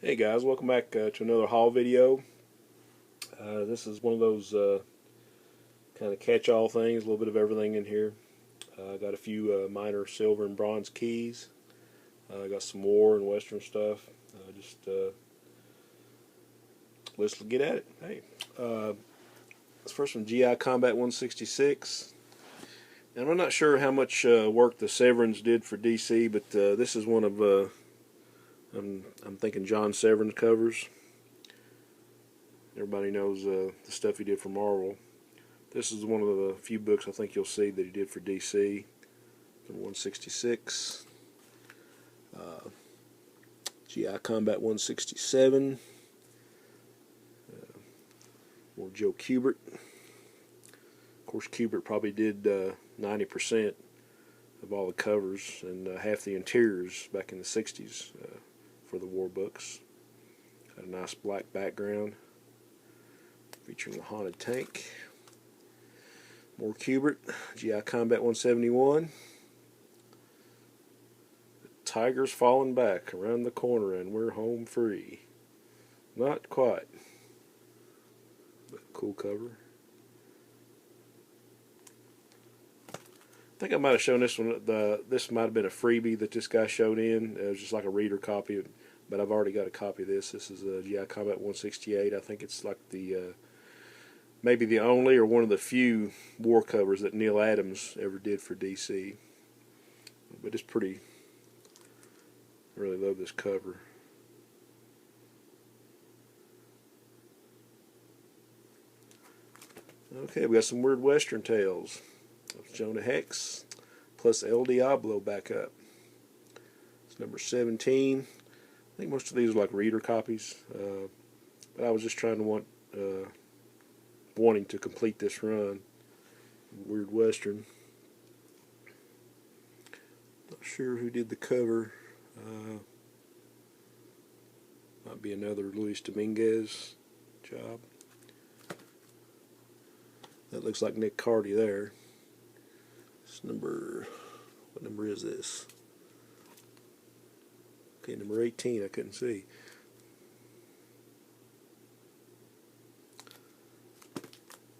Hey guys, welcome back to another haul video. This is one of those kind of catch-all things, a little bit of everything in here. I got a few minor silver and bronze keys. I got some war and western stuff. Let's get at it. Hey, this first one, GI Combat 166. And I'm not sure how much work the Severins did for DC, but this is one of I'm thinking John Severin's covers. Everybody knows the stuff he did for Marvel. This is one of the few books I think you'll see that he did for DC. Number 166. GI Combat 167. More Joe Kubert. Of course, Kubert probably did 90% of all the covers and half the interiors back in the 60s for the war books. Got a nice black background featuring the haunted tank. More Kubert, GI Combat 171. The tiger's falling back around the corner and we're home free. Not quite, but cool cover. I think I might have shown this one. This might have been a freebie that this guy showed in. It was just like a reader copy, but I've already got a copy of this. This is a GI Combat 168. I think it's like the maybe the only or one of the few war covers that Neal Adams ever did for DC. But it's pretty. I really love this cover. Okay, we got some Weird Western Tales. Jonah Hex plus El Diablo back up. It's number 17. I think most of these are like reader copies, but I was just trying to wanting to complete this run. Weird Western. Not sure who did the cover. Might be another Luis Dominguez job. That looks like Nick Cardy there. It's what number is this? Okay, number 18, I couldn't see.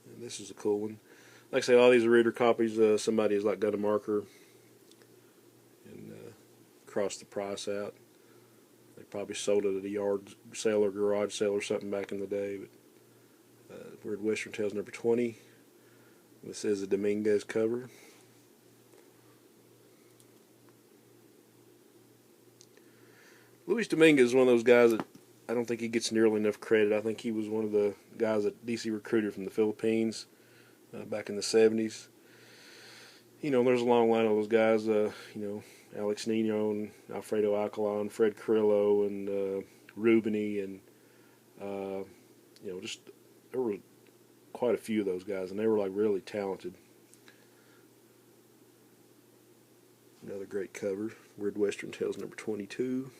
And this is a cool one. Like I say, all these are reader copies. Somebody has like got a marker and crossed the price out. They probably sold it at a yard sale or garage sale or something back in the day. But Weird Western Tales number 20. This is a Dominguez cover. Luis Dominguez is one of those guys that I don't think he gets nearly enough credit. I think he was one of the guys that DC recruited from the Philippines back in the 70s. You know, there's a long line of those guys, Alex Nino and Alfredo Alcala and Fred Carrillo and Rubini and, just there were quite a few of those guys, and they were like really talented. Another great cover, Weird Western Tales number 22.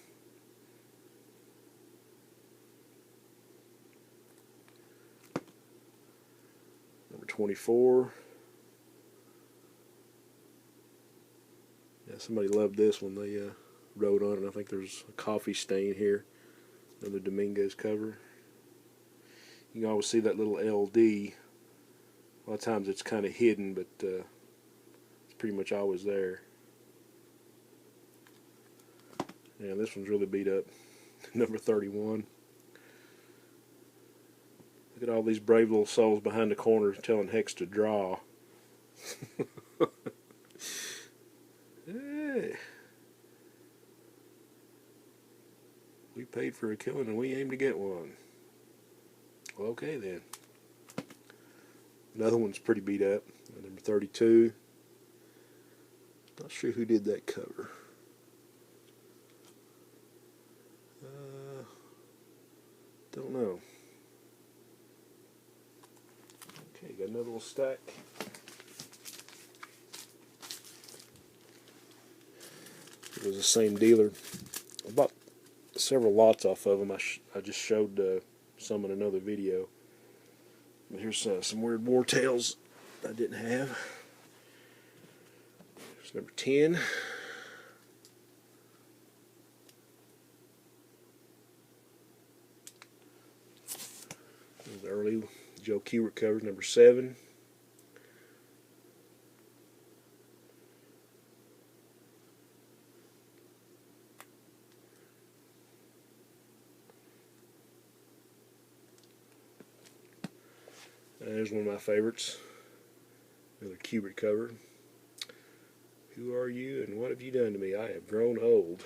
Number 24. Yeah, somebody loved this one. They wrote on it. I think there's a coffee stain here. Another Dominguez cover. You can always see that little LD. A lot of times it's kind of hidden, but it's pretty much always there. Yeah, this one's really beat up. Number 31. Look at all these brave little souls behind the corner telling Hex to draw. Hey. We paid for a killing and we aim to get one. Well, okay then. Another one's pretty beat up. Number 32. Not sure who did that cover. Don't know. Okay, got another little stack. It was the same dealer. I bought several lots off of them. I just showed some in another video. But here's some Weird War Tales I didn't have. Here's number 10. The early Joe Kubert covers, number 7. There's one of my favorites. Another Kubert cover. Who are you and what have you done to me? I have grown old.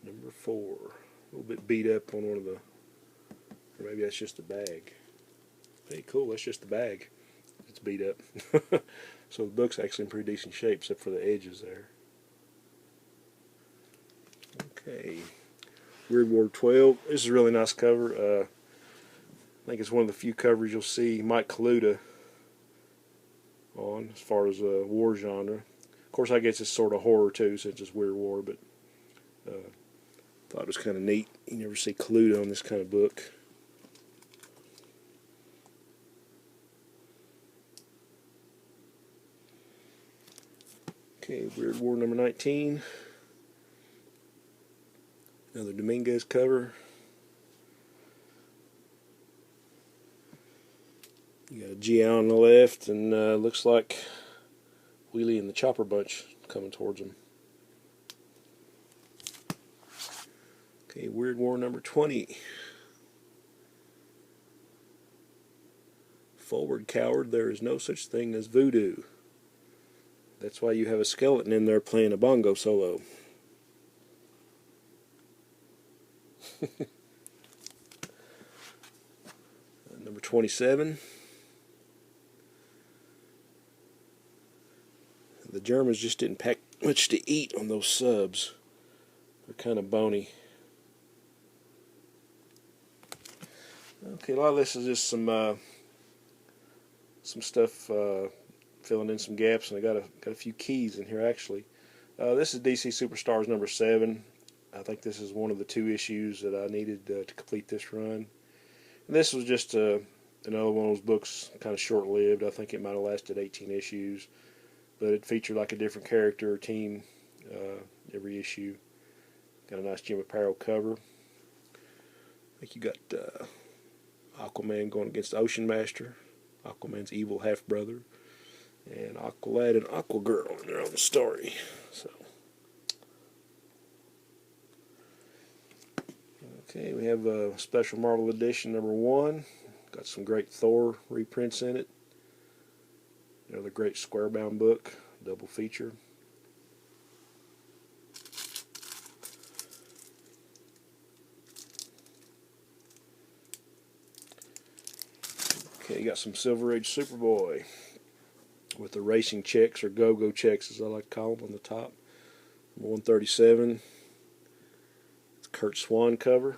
Number 4. A little bit beat up on one of the, or maybe that's just the bag. Hey, cool, that's just the bag. It's beat up. So the book's actually in pretty decent shape except for the edges there. Okay. Weird War 12. This is a really nice cover. I think it's one of the few covers you'll see Mike Kaluta on as far as war genre. Of course, I guess it's sort of horror too, since it's Weird War, but thought it was kind of neat. You never see Kaluta on this kind of book. Okay, Weird War number 19. Another Dominguez cover. You got a G.I. on the left, and looks like Wheelie and the Chopper Bunch coming towards him. Okay, Weird War number 20. Forward, coward, there is no such thing as voodoo. That's why you have a skeleton in there playing a bongo solo. Number 27. The Germans just didn't pack much to eat on those subs. They're kind of bony. Okay, a lot of this is just some stuff filling in some gaps, and I got a few keys in here actually. This is DC Superstars number 7. I think this is one of the 2 issues that I needed to complete this run. And this was just another one of those books, kind of short-lived. I think it might have lasted 18 issues, but it featured like a different character or team every issue. Got a nice Jim Aparo cover. I think you got Aquaman going against Ocean Master, Aquaman's evil half-brother, and Aqualad and Aquagirl in their own story. So, okay, we have a special Marvel edition number 1. Got some great Thor reprints in it. Another great square-bound book, double feature. Okay, you got some Silver Age Superboy with the racing checks, or go-go checks as I like to call them, on the top. Number 137. It's Kurt Swan cover.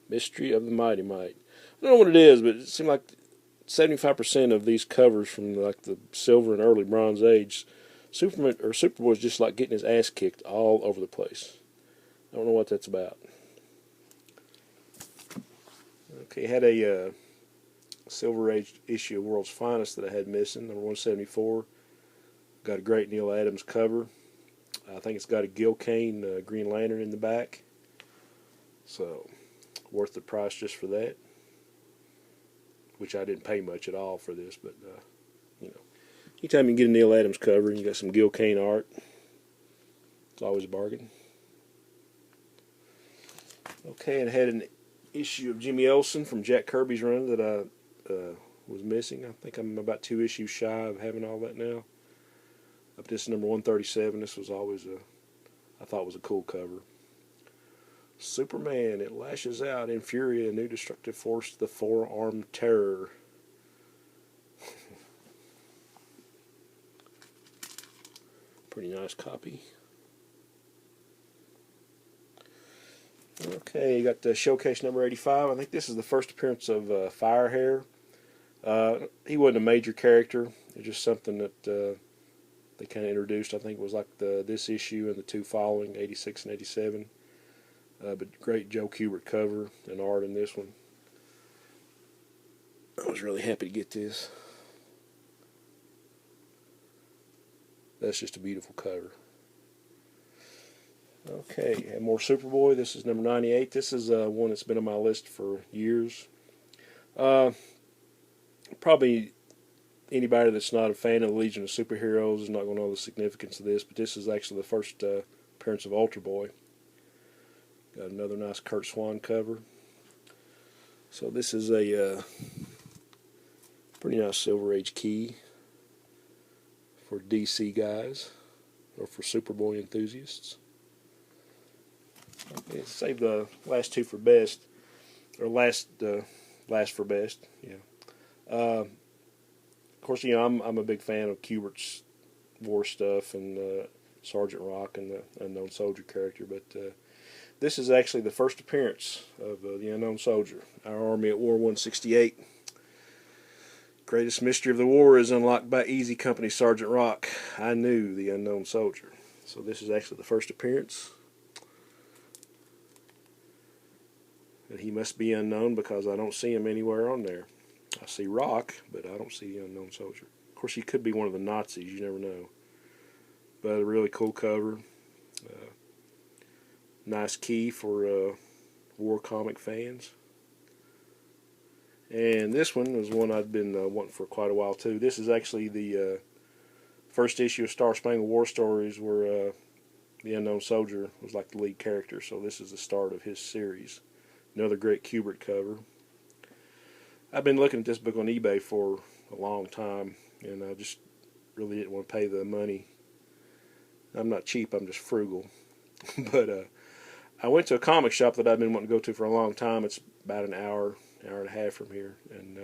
Mystery of the Mighty Might. I don't know what it is, but it seemed like 75% of these covers from like the Silver and early Bronze Age, Superman or Superboy's just like getting his ass kicked all over the place. I don't know what that's about. Okay, had a Silver Age issue of World's Finest that I had missing, number 174. Got a great Neil Adams cover. I think it's got a Gil Kane Green Lantern in the back. So, worth the price just for that. Which I didn't pay much at all for this, but, you know. Anytime you can get a Neil Adams cover and you got some Gil Kane art, it's always a bargain. Okay, and I had an issue of Jimmy Olsen from Jack Kirby's run that I was missing. I think I'm about 2 issues shy of having all that now. Up to this number 137. This was always I thought was a cool cover. Superman, it lashes out in fury, a new destructive force, the Four-Armed Terror. Pretty nice copy. Okay, you got the Showcase number 85. I think this is the first appearance of Firehair. He wasn't a major character. It was just something that they kind of introduced. I think it was like this issue and the 2 following, 86 and 87. But great Joe Kubert cover and art in this one. I was really happy to get this. That's just a beautiful cover. Okay, and more Superboy. This is number 98. This is one that's been on my list for years. Probably anybody that's not a fan of the Legion of Superheroes is not going to know the significance of this, but this is actually the first appearance of Ultra Boy. Got another nice Curt Swan cover. So this is a pretty nice Silver Age key for DC guys or for Superboy enthusiasts. Okay, save the last two for best, or last for best. Yeah. Of course, you know I'm a big fan of Kubert's war stuff and Sergeant Rock and the Unknown Soldier character, but this is actually the first appearance of the Unknown Soldier. Our Army at War 168. Greatest mystery of the war is unlocked by Easy Company Sergeant Rock. I knew the Unknown Soldier. So this is actually the first appearance. And he must be unknown because I don't see him anywhere on there. I see Rock, but I don't see the Unknown Soldier. Of course, he could be one of the Nazis. You never know. But a really cool cover. Nice key for war comic fans. And this one was one I'd been wanting for quite a while too. This is actually the first issue of Star Spangled War Stories where the Unknown Soldier was like the lead character. So this is the start of his series. Another great Kubert cover. I've been looking at this book on eBay for a long time, and I just really didn't want to pay the money. I'm not cheap, I'm just frugal. But I went to a comic shop that I've been wanting to go to for a long time. It's about an hour and a half from here, and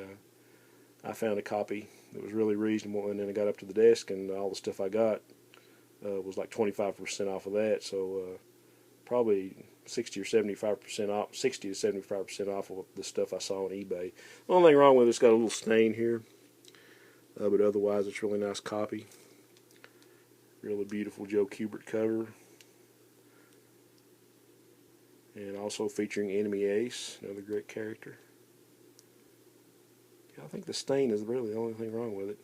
I found a copy that was really reasonable, and then I got up to the desk, and all the stuff I got was like 25% off of that, so probably 60 or 75% off, 60 to 75% off of the stuff I saw on eBay. The only thing wrong with it's got a little stain here, but otherwise it's a really nice copy. Really beautiful Joe Kubert cover. And also featuring Enemy Ace, another great character. Yeah, I think the stain is really the only thing wrong with it.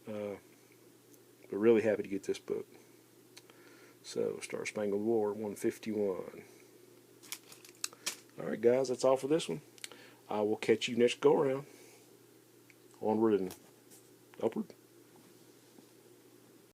But really happy to get this book. So, Star Spangled War 151. Alright guys, that's all for this one. I will catch you next go around. Onward and upward.